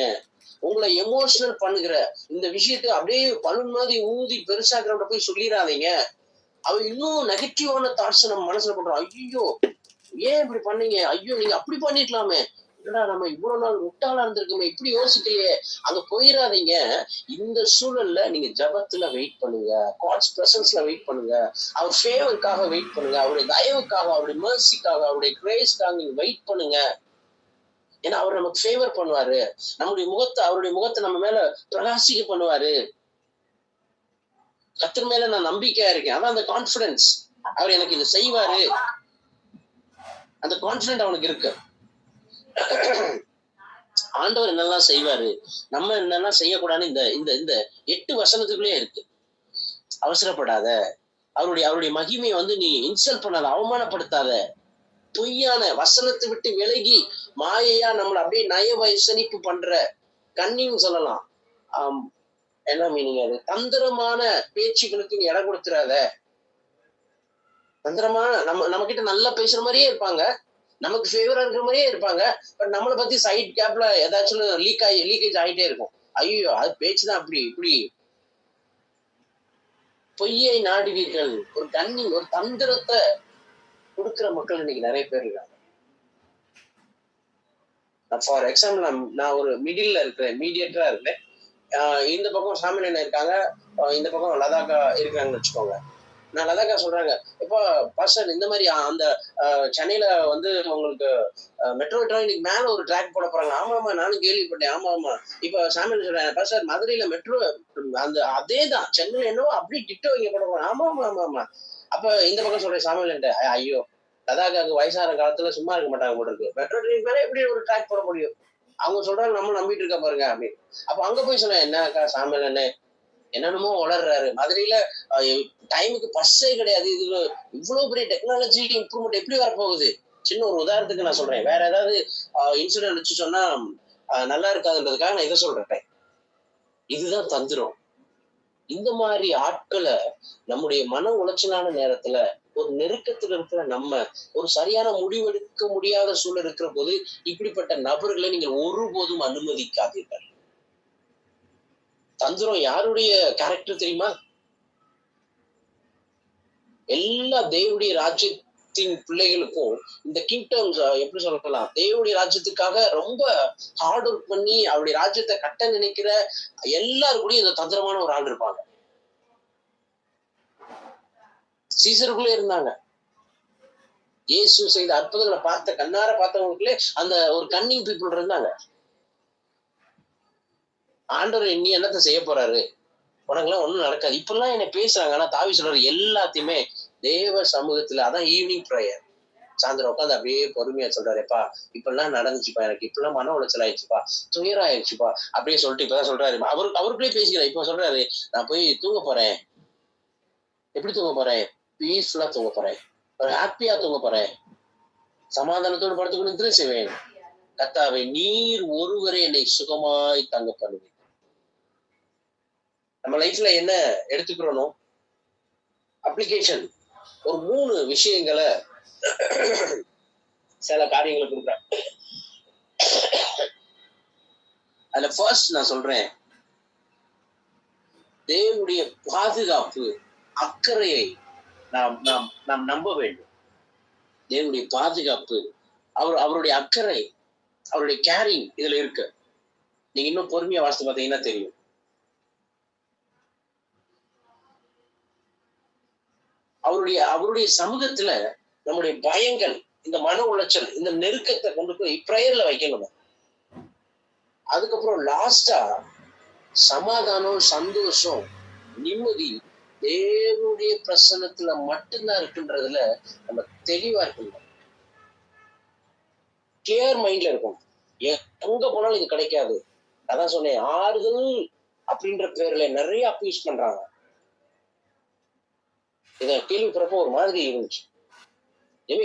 உங்களை எமோஷனல் பண்ணுகிற இந்த விஷயத்தை அப்படியே பலூன் மாதிரி ஊதி பெருசாக்குறவங்க போய் சொல்லிடாதீங்க. அவ இன்னும் நெகட்டிவான தாட்ஸ் நம்ம மனசுல பண்றோம். ஐயோ ஏன் இப்படி பண்ணீங்க, ஐயோ நீங்க அப்படி பண்ணிருக்கலாமே, என்னடா நம்ம இவ்வளவு நாள் முட்டாளா இருந்திருக்குமே, இப்படி யோசிக்கலையே, அங்க போயிடாதீங்க. இந்த சூழல்ல நீங்க ஜபத்துல வெயிட் பண்ணுங்க, காட்ஸ் பிரசன்ஸ்ல வெயிட் பண்ணுங்க, அவர் ஃபேவருக்காக வெயிட் பண்ணுங்க, அவருடைய தயவுக்காக, அவருடைய மெர்சிக்காக, அவருடைய கிரேஸ்க்காக நீங்க வெயிட் பண்ணுங்க. ஏன்னா அவர் நமக்கு ஃபேவர் பண்ணுவாரு, அவருடைய முகத்தை நம்ம மேல பிரகாசிக்க பண்ணுவாரு. கர்த்தர் மேல நான் நம்பிக்கையா இருக்கேன், அதான் அந்த கான்பிடன்ஸ். அவர் எனக்கு இதை செய்வாரு, அந்த கான்பிடன்ட் அவனுக்கு இருக்கு. ஆண்டவர் என்னெல்லாம் செய்வாரு, நம்ம என்னெல்லாம் செய்யக்கூடாதுன்னு இந்த இந்த 8 வசனத்துக்குள்ளே இருக்கு. அவசரப்படாத, அவருடைய மகிமையை நீ இன்சல்ட் பண்ணாத, அவமானப்படுத்தாத. பொய்யான வசனத்தை விட்டு விலகி மாயையா நம்மளை அப்படியே நய வசனிப்பு பண்ற, கண்ணின்னு சொல்லலாம், என்ன மீனிங் அது, தந்திரமான பேச்சுகளுக்கு நீ இடம் கொடுத்துறாத. தந்திரமான நம்ம கிட்ட நல்லா பேசுற மாதிரியே இருப்பாங்க, நமக்கு ஃபேவரா இருக்கிற மாதிரியே இருப்பாங்க. பட் நம்மளை பத்தி சைட் கேப்ல ஏதாச்சும் லீக்கேஜ் ஆகிட்டே இருக்கும். ஐயோ அது பேச்சுதான் அப்படி இப்படி. பொய்யை நாடுவீர்கள், ஒரு கன்னிங், ஒரு தந்திரத்தை கொடுக்கிற மக்கள் இன்னைக்கு நிறைய பேர் இருக்காங்க. ஃபார் எக்ஸாம்பிள், நான் ஒரு மிடில்ல இருக்கிறேன், மீடியேட்டரா இருக்கேன். இந்த பக்கம் சாமியன் இருக்காங்க, இந்த பக்கம் லதாக்கா இருக்காங்கன்னு வச்சுக்கோங்க. நான் லதாக்கா சொல்றாங்க, இப்போ பாஸ்டர் இந்த மாதிரி அந்த சென்னையில உங்களுக்கு மெட்ரோ ட்ரெயின் இன்னைக்கு மேல ஒரு ட்ராக் போட போறாங்க. ஆமா நானும் கேள்விப்பட்டேன். ஆமா இப்ப சாமியன் சொல்றேன், பாஸ்டர் மதுரையில மெட்ரோ அதேதான் சென்னையில என்னவோ அப்படி டிட்டோ இங்க போட போறாங்க. ஆமா. அப்ப இந்த பக்கம் சொல்றேன் சாமியன், ஐயோ லதாக்காவுக்கு வயசான காலத்துல சும்மா இருக்க மாட்டாங்க போல இருக்கு, மெட்ரோ ட்ரெயின் மேல எப்படி ஒரு ட்ராக் போட முடியும், அவங்க சொல்றாங்க நம்ம நம்பிட்டு இருக்க பாருங்க அப்படின்னு. அப்ப அங்க போய் சொன்னேன், என்னக்கா சாமியன் என்னென்னமோ வளர்றாரு, மதுரையில டைமுக்கு பஸ்ஸே கிடையாது, இது இவ்வளவு பெரிய டெக்னாலஜி இம்ப்ரூவ்மெண்ட் எப்படி வரப்போகுது. சின்ன ஒரு உதாரணத்துக்கு நான் சொல்றேன், வேற ஏதாவது இன்சிடென்ட் வச்சு சொன்னா நல்லா இருக்காதுன்றதுக்காக நான் இதை சொல்றேன். இதுதான் தந்திரம். இந்த மாதிரி ஆட்களை நம்முடைய மன உளைச்சலான நேரத்துல, ஒரு நெருக்கத்துல இருக்கிற நம்ம, ஒரு சரியான முடிவெடுக்க முடியாத சூழல் இருக்கிற போது இப்படிப்பட்ட நபர்களை நீங்கள் ஒருபோதும் அனுமதிக்காதீர்கள். தந்திரம் யாருடைய கேரக்டர் தெரியுமா? எல்லா தேவனுடைய ராஜ்யத்தின் பிள்ளைகளுக்கும் இந்த கிங்டம்ஸ் எப்படி சொல்லலாம், தேவனுடைய ராஜ்யத்துக்காக ரொம்ப ஹார்ட் ஒர்க் பண்ணி அவருடைய ராஜ்யத்தை கட்ட நினைக்கிற எல்லாரும் கூட இந்த தந்திரமான ஒரு ஆள் இருப்பாங்க. சீசருக்குள்ளே இருந்தாங்க. இயேசு செய்த அற்புதங்களை பார்த்த கண்ணார பார்த்தவங்களுக்குள்ளே அந்த ஒரு கன்னிங் பீப்புள் இருந்தாங்க. ஆண்டவர் நீ என்னத்த செய்ய போறாரு, உனக்கெல்லாம் ஒண்ணும் நடக்காது இப்பெல்லாம் என்ன பேசுறாங்க. ஆனா தாவி சொல்றாரு எல்லாத்தையுமே தேவ சமூகத்துல, அதான் ஈவினிங் ப்ரேயர், சாயந்தரம் உட்காந்து அப்படியே பொறுமையா சொல்றாருப்பா இப்பெல்லாம் நடந்துச்சுப்பா, எனக்கு இப்பெல்லாம் மன உளைச்சல் ஆயிடுச்சுப்பா, துயரம் ஆயிடுச்சுப்பா அப்படியே சொல்லிட்டு இப்பதான் சொல்றாரு. அவருக்குள்ளே பேசிக்கிறார். இப்ப சொல்றாரு, நான் போய் தூங்க போறேன். எப்படி தூங்க போறேன்? பீஸ்ஃபுல்லா தூங்க போறேன், ஒரு ஹாப்பியா தூங்க போறேன், சமாதானத்தோடு படுத்துக்கொண்டு நித்திரை செய்வேன். கர்த்தாவே நீர் ஒருவரே என்னை சுகமாய் தங்க பண்ணுவேன். நம்ம லைஃப்ல என்ன எடுத்துக்கிறோம் அப்ளிகேஷன், ஒரு 3 விஷயங்களை சில காரியங்களை கொடுக்குறேன். அதுல ஃபர்ஸ்ட் நான் சொல்றேன், தேவனுடைய பாதுகாப்பு, அக்கறையை நாம் நம்ப வேண்டும். தேவனுடைய பாதுகாப்பு, அவருடைய அக்கறை, அவருடைய கேரிங் இதுல இருக்கு. நீங்க இன்னும் பொறுமையா வாசித்து பார்த்தீங்கன்னா தெரியும். அவருடைய சமூகத்துல நம்முடைய பயங்கள், இந்த மன உளைச்சல், இந்த நெருக்கத்தை கொண்டு போய் பிரேயர்ல வைக்கணும். அதுக்கப்புறம் லாஸ்டா சமாதானம், சந்தோஷம், நிம்மதி தேவனுடைய பிரசன்னத்துல மட்டும்தான் இருக்குன்றதுல நம்ம தெளிவா இருக்கணும். கிளியர் மைண்ட்ல இருக்கும். எங்க போனாலும் இது கிடைக்காது. அதான் சொன்னேன், ஆறுதல் அப்படின்ற பேர்ல நிறைய அப்யூஸ் பண்றாங்க. இத கேள்விப்படுறப்ப ஒரு மாதிரி இருந்துச்சு.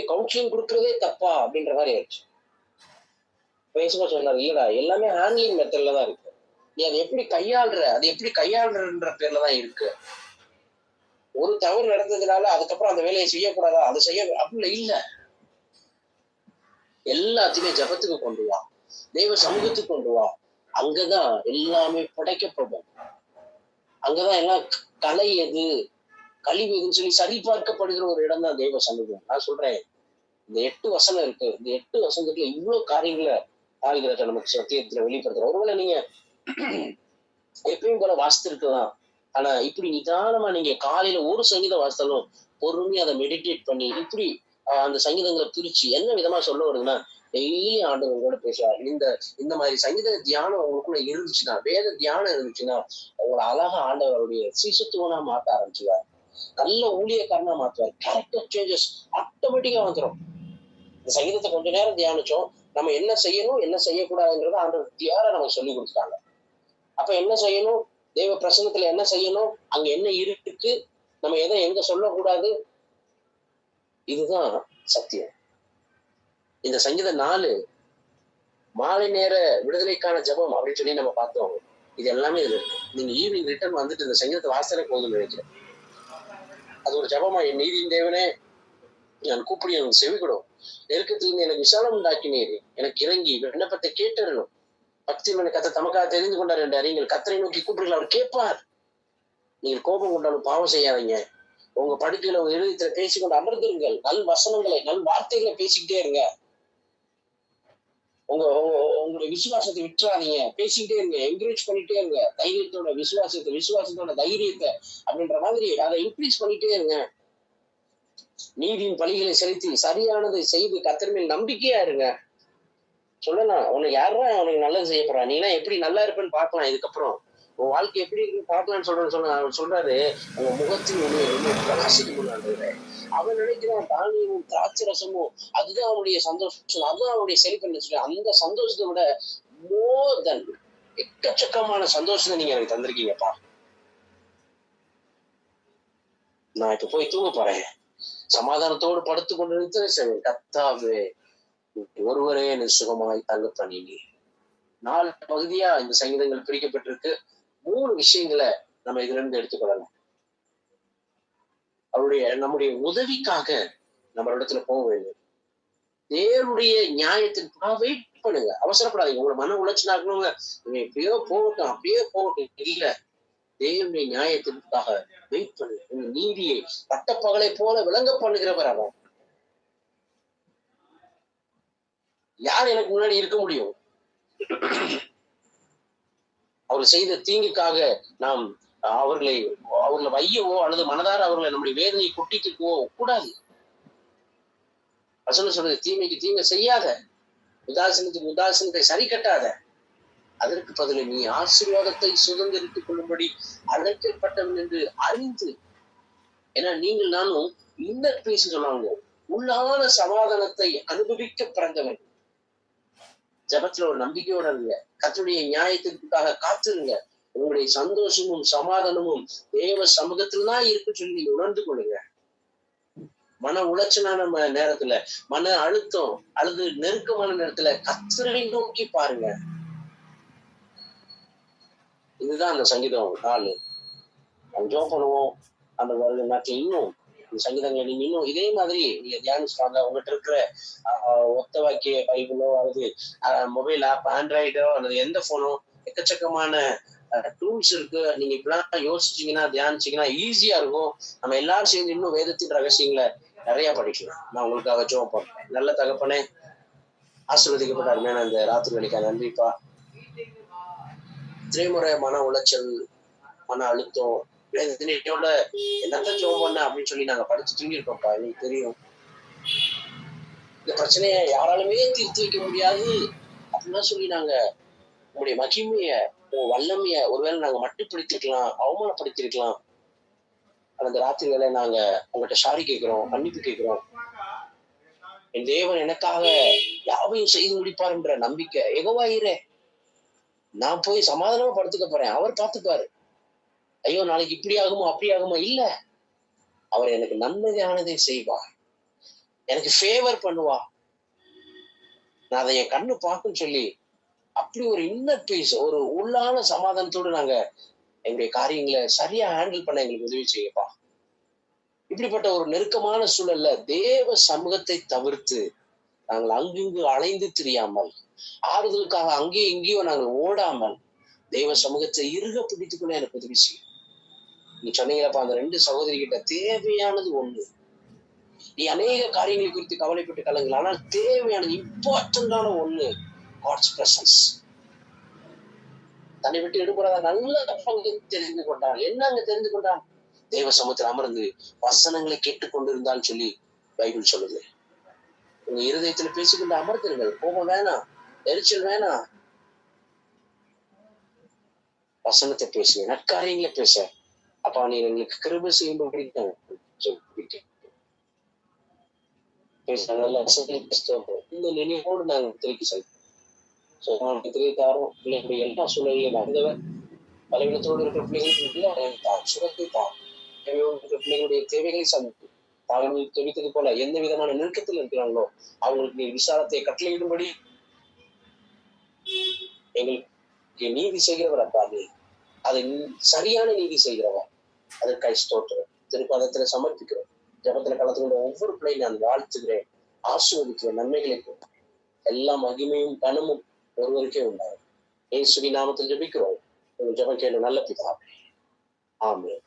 கவுன்சிலிங் கொடுக்கறதே தப்பா அப்படின்ற மாதிரி ஆயிடுச்சு. பேசும்போது சொன்னாரு, இல்லடா எல்லாமே ஹேண்ட்லிங் மெத்தட்ல தான் இருக்கு, நீ அதை எப்படி கையாளுறன்ற பேர்ல தான் இருக்கு. ஒரு தவறு நடந்ததுனால அதுக்கப்புறம் அந்த வேலையை செய்யக்கூடாதா, அதை செய்ய அப்படி இல்ல. எல்லாத்தையுமே ஜபத்துக்கு கொண்டு வா, தெய்வ சமூகத்துக்கு கொண்டு வா. அங்கதான் எல்லாமே படைக்கப்படும். அங்கதான் எல்லாம் கலை எது, கழிவு எதுன்னு சொல்லி சரிபார்க்கப்படுகிற ஒரு இடம் தான் தெய்வ சமூகம். நான் சொல்றேன், இந்த 8 வசனம் இருக்கு. இந்த 8 வசனத்துல இவ்வளவு காரியங்களை ஆளுகிறத நமக்கு சத்தியத்துல வெளிப்படுத்துற. ஒருவேளை நீங்க எப்பயும் போல வாசித்திருக்கலாம், ஆனா இப்படி நிதானமா நீங்க காலையில ஒரு சங்கீதம் வாசித்தாலும் பொறுமையா அதை மெடிடேட் பண்ணி இப்படி அந்த சங்கீதங்களை பிரிச்சு என்ன விதமா சொல்ல வருதுன்னா, டெய்லி ஆண்டவர் உங்களோட பேசுவார். இந்த மாதிரி சங்கீத தியானம் உங்களுக்குள்ள இருந்துச்சுன்னா, வேத தியானம் இருந்துச்சுன்னா, உங்களை அழகா ஆண்டவருடைய சிசுத்துவனா மாத்த ஆரம்பிச்சுவார். நல்ல ஊழியக்காரனா மாத்துவார். கேரக்டர் சேஞ்சஸ் ஆட்டோமேட்டிக்கா வந்துடும். இந்த சங்கீதத்தை கொஞ்ச நேரம் தியானிச்சோம், நம்ம என்ன செய்யணும் என்ன செய்யக்கூடாதுன்றத ஆண்டவர் கிளியரா நமக்கு சொல்லி கொடுத்துட்டாங்க. அப்ப என்ன செய்யணும், தெய்வ பிரசன்னத்துல என்ன செய்யணும், அங்க என்ன இருக்கு, நம்ம எதை எங்க சொல்லக்கூடாது, இதுதான் சத்தியம். இந்த சங்கீதம் 4 மாலை நேர விடுதலைக்கான ஜபம் அப்படின்னு சொல்லி நம்ம பார்த்தோம். இது எல்லாமே இதுல இருக்கு. நீங்க ஈவினிங் ரிட்டர்ன் வந்துட்டு இந்த சங்கீதத்தை வாசலே போதும்னு நினைக்கிறேன். அது ஒரு ஜபமா, என் நீதியின் தேவனே நான் கூப்பிடி எனக்கு செவிக்கொடும், நெருக்கத்திலிருந்து எனக்கு விசாலம் உண்டாக்கினீர், எனக்கு இறங்கி விண்ணப்பத்தை கேட்டறணும், பக்தி கத்தை தமக்காக தெரிந்து கொண்டார் என்று அறிஞர்கள் கத்தரை நோக்கி கூப்பிடுங்கள், அவர் கேட்பார். நீங்கள் கோபம் கொண்டாலும் பாவம் செய்யாதீங்க. உங்க படுக்கையில உங்க இருதயத்துல பேசிக்கொண்டு அமர்ந்திருங்கள். நல் வசனங்களை நல் வார்த்தைகளை பேசிக்கிட்டே இருங்க. உங்களுடைய விசுவாசத்தை விட்டுறாதீங்க, பேசிக்கிட்டே இருங்க, என்கரேஜ் பண்ணிட்டே இருங்க. தைரியத்தோட விசுவாசத்தோட தைரியத்தை அப்படின்ற மாதிரி அதை இன்க்ரீஸ் பண்ணிட்டே இருங்க. நீதியின் பலிகளை செலுத்தி சரியானதை செய்து கர்த்தர் மேல் நம்பிக்கையா இருங்க. சொல்லலாம், உனக்கு யாரா உனக்கு நல்லது செய்ய போறா, நீ எல்லாம் எப்படி நல்லா இருப்பேன்னு பார்க்கலாம், இதுக்கப்புறம் உன் வாழ்க்கை எப்படி இருக்குன்னு பார்க்கலாம்னு சொல்றாரு. உங்க முகத்தின் பிரகாசிக்க. அவன் நினைக்கிறான் தானியமும் திராட்சை ரசமும் அதுதான் அவனுடைய சந்தோஷம், அதுதான் அவனுடைய செழிப்பு. அந்த சந்தோஷத்தை விட மோர் தென் எக்கச்சக்கமான சந்தோஷத்தை நீங்க எனக்கு தந்திருக்கீங்கப்பா. நான் இப்ப போய் தூங்க போறேன், சமாதானத்தோடு படுத்து கொண்டு நிறுத்த கர்த்தாவே ஒருவரே என்னை சுகமாய் தங்க பண்ணினீர். 4 பகுதியா இந்த சங்கீதங்கள் பிரிக்கப்பட்டிருக்கு. 3 விஷயங்களை நம்ம இதுல இருந்து எடுத்துக்கொள்ளலாம். நம்முடைய உதவிக்காக நம்ம இடத்துல போக வேண்டும். தேவனுடைய நியாயத்திற்காக வெயிட் பண்ணுங்க, அவசரப்படாதீங்க. உங்களை மன உளைச்சலா இருக்கணுங்க, நீங்க எப்படியோ போகட்டும், அப்படியே போகட்டும், இல்ல. தேவனுடைய நியாயத்திற்காக வெயிட் பண்ணுங்க. உங்க நீதியை பட்டப்பகலை போல விளங்க பண்ணுகிறவர் அவர். யார் எனக்கு முன்னாடி இருக்க முடியும்? அவர் செய்த தீங்குக்காக நாம் அவர்களை வையவோ அல்லது மனதார அவர்களை நம்முடைய வேதனையை கொட்டிக்கவோ கூடாது. வசனம் சொல்றது, தீமைக்கு தீமை செய்யாத, உதாசீனத்துக்கு உதாசீனத்தை சரி கட்டாத, அதற்கு பதில் நீ ஆசீர்வாதத்தை சுதந்திரித்துக் கொள்ளும்படி அழைக்கப்பட்டவன் என்று அறிந்து. ஏன்னா நீங்கள் நானும் இன்னர் பீஸ் சொன்னாங்க, உள்ளான சமாதானத்தை அனுபவிக்க பிறந்தவன். ஜபத்துல ஒரு நம்பிக்கையோட இருங்க, கர்த்தருடைய நியாயத்திற்காக காத்திருங்க. உங்களுடைய சந்தோஷமும் சமாதானமும் தேவ சமூகத்துல தான் இருக்கு சொல்லி நீங்க உணர்ந்து கொள்ளுங்க. மன உளைச்சலான நேரத்துல, மன அழுத்தம் அல்லது நெருக்கமான நேரத்துல கர்த்தரை நோக்கி பாருங்க. இதுதான் அந்த சங்கீதம் 4. நம்ம ஜோம் பண்ணுவோம். அந்த வருட நாட்கள் இன்னும் இந்த சங்கீதங்களை நீங்க இன்னும் இதே மாதிரி நீங்க தியானிச்சுட்டாங்க. உங்ககிட்ட இருக்கிற ஒத்த வாக்கிய பைபிளோ அல்லது மொபைல் ஆப், ஆண்ட்ராய்டோ அல்லது எந்த போனோ, எக்கச்சக்கமான டூல்ஸ் இருக்கு. நீங்க இப்படிலாம் யோசிச்சீங்கன்னா, தியானிச்சீங்கன்னா ஈஸியா இருக்கும். நம்ம எல்லாரும் சேர்ந்து இன்னும் வேதத்தின் ரகசியங்களை நிறைய படிக்கலாம். நான் உங்களுக்காக ஜெபம் பண்றேன். நல்ல தகப்பனே, ஆசீர்வதிக்கப்பட்ட அருமையான இந்த ராத்திரி வேலைக்காக நன்றிப்பா. திரைமுறை மன உளைச்சல், மன அழுத்தம், வேதனையோட என்னத்த ஜெபம் பண்ண அப்படின்னு சொல்லி நாங்க படிச்சு தூங்கிருக்கோம்ப்பா. எனக்கு தெரியும் இந்த பிரச்சனையை யாராலுமே தீர்த்து வைக்க முடியாது அப்படின்னா சொல்லி நாங்க உங்களுடைய மகிமைய, வல்லமைய ஒருவேளை நாங்க மட்டுப்படுத்திருக்கலாம், அவமானப்படுத்திருக்கலாம். அந்த ராத்திரி வேலை நாங்க உங்கள்கிட்ட சாரி கேட்கிறோம், மன்னிப்பு கேட்கிறோம். என் தேவன் எனக்காக யாவையும் செய்து முடிப்பார் என்ற நம்பிக்கை. யெகோவாயிரே, நான் போய் சமாதானமா படுத்துக்க போறேன், அவர் பார்த்துப்பாரு. ஐயோ நாளைக்கு இப்படி ஆகுமோ அப்படி ஆகுமோ, இல்ல, அவர் எனக்கு நன்மையானதை செய்வார், எனக்கு ஃபேவர் பண்ணுவா, நான் அதை என் கண்ணு பார்க்குன்னு சொல்லி அப்படி ஒரு இன்னர் பீஸ், ஒரு உள்ளான சமாதானத்தோடு நாங்க எங்களுடைய காரியங்களை சரியா ஹேண்டில் பண்ண எங்களுக்கு உதவி செய்யப்பா. இப்படிப்பட்ட ஒரு நெருக்கமான சூழல்ல தேவ சமூகத்தை தவிர்த்து நாங்கள் அங்கிங்கு அலைந்து திரியாமல், ஆறுதலுக்காக அங்கேயும் இங்கேயும் நாங்கள் ஓடாமல் தெய்வ சமூகத்தை இறுக பிடித்துக்கொள்ள எனக்கு உதவி செய்யும். நீ சொன்னீங்களப்பா, அந்த 2 சகோதரி கிட்ட தேவையானது ஒண்ணு. நீ அநேக காரியங்களை குறித்து கவலைப்பட்டு கலங்கள், ஆனால் தேவையானது இம்பார்ட்டன்டான ஒண்ணு, God's presence. தன்னை விட்டு எடுபடாத நல்ல தெரிந்து கொண்டான். என்ன அங்க தெரிந்து கொண்டான்? தேவ சமூகத்தில் அமர்ந்து வசனங்களை கேட்டுக்கொண்டிருந்தான்னு சொல்லி பைபிள் சொல்லுது. உங்க இருதயத்துல பேசிக்கொண்டு அமர்ந்துருங்கள். கோபம் வேணாம், எரிச்சல் வேணாம். வசனத்தை பேசுங்க, நற்காரியங்களை பேச. அப்பா நீ எங்களுக்கு கிருபை செய்யும்படி இந்த நினைவோடு நாங்க திருப்பி செல்வோம். தாரும் பிள்ளைகளுடைய எல்லா சூழலையும் அறிந்தவர். பலவீனத்தோடு இருக்கிற பிள்ளைகளுக்கு சுரத்தை தார். இருக்கிற பிள்ளைகளுடைய தேவைகளை சந்தித்து தாங்கள் தெரிவித்தது போல எந்த விதமான நெருக்கத்தில் இருக்கிறாங்களோ அவங்களுக்கு நீ விசாரத்தை கட்டளையிடும்படி எங்களுக்கு நீதி செய்கிறவர் அப்பா. நீ அதை சரியான நீதி செய்கிறவர். அதற்காக ஸ்தோத்திரம். திருப்பாதத்துல சமர்ப்பிக்கிறோம். ஜபத்துல கலந்துள்ள ஒவ்வொரு பிள்ளையும் நான் வாழ்த்துகிறேன், ஆசீர்வதிக்கிறேன். நன்மைகளை எல்லா மகிமையும் கனமும் ஒருவருக்கே உண்டாகும். இயேசுவின் நாமத்தில் ஜெபிக்கிறோம். ஜெபம் கேளு நல்ல பிதாவே. ஆமென்.